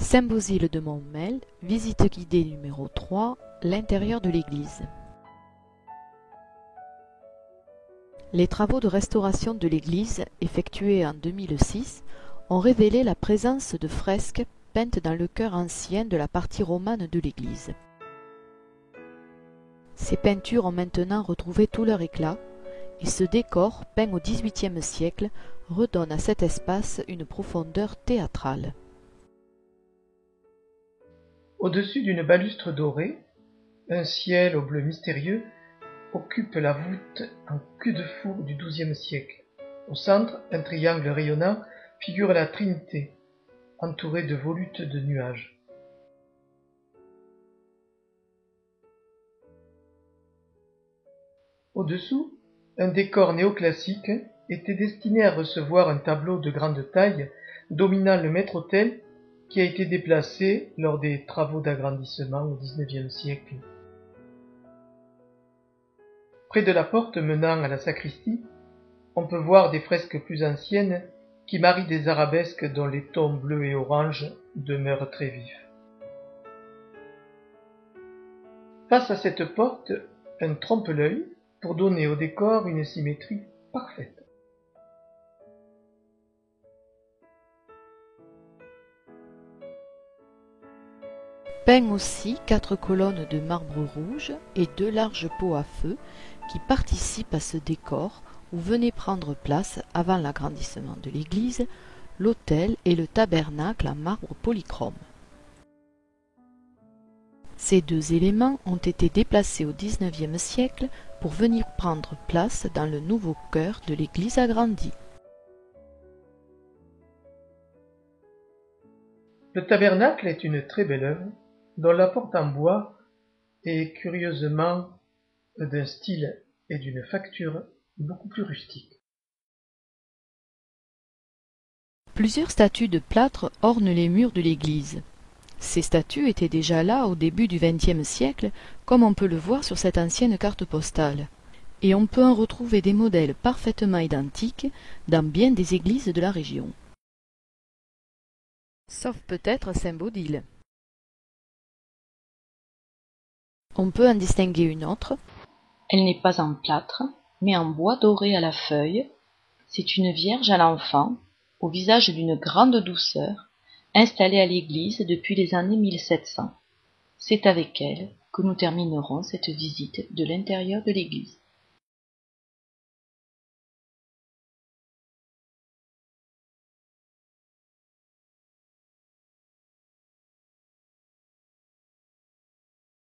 Saint-Bauzile-de-Montmel, visite guidée numéro 3, l'intérieur de l'église. Les travaux de restauration de l'église, effectués en 2006, ont révélé la présence de fresques peintes dans le chœur ancien de la partie romane de l'église. Ces peintures ont maintenant retrouvé tout leur éclat, et ce décor, peint au XVIIIe siècle, redonne à cet espace une profondeur théâtrale. Au-dessus d'une balustre dorée, un ciel au bleu mystérieux occupe la voûte en cul-de-four du XIIe siècle. Au centre, un triangle rayonnant figure la Trinité, entourée de volutes de nuages. Au-dessous, un décor néoclassique était destiné à recevoir un tableau de grande taille dominant le maître-autel qui a été déplacé lors des travaux d'agrandissement au XIXe siècle. Près de la porte menant à la sacristie, on peut voir des fresques plus anciennes qui marient des arabesques dont les tons bleus et orange demeurent très vifs. Face à cette porte, un trompe-l'œil pour donner au décor une symétrie parfaite. Peint aussi 4 colonnes de marbre rouge et 2 larges pots à feu qui participent à ce décor où venaient prendre place, avant l'agrandissement de l'église, l'autel et le tabernacle en marbre polychrome. Ces 2 éléments ont été déplacés au XIXe siècle pour venir prendre place dans le nouveau chœur de l'église agrandie. Le tabernacle est une très belle œuvre dont la porte en bois est curieusement d'un style et d'une facture beaucoup plus rustiques. Plusieurs statues de plâtre ornent les murs de l'église. Ces statues étaient déjà là au début du XXe siècle, comme on peut le voir sur cette ancienne carte postale. Et on peut en retrouver des modèles parfaitement identiques dans bien des églises de la région. Sauf peut-être Saint-Baudile. On peut en distinguer une autre. Elle n'est pas en plâtre, mais en bois doré à la feuille. C'est une Vierge à l'enfant, au visage d'une grande douceur, installée à l'église depuis les années 1700. C'est avec elle que nous terminerons cette visite de l'intérieur de l'église.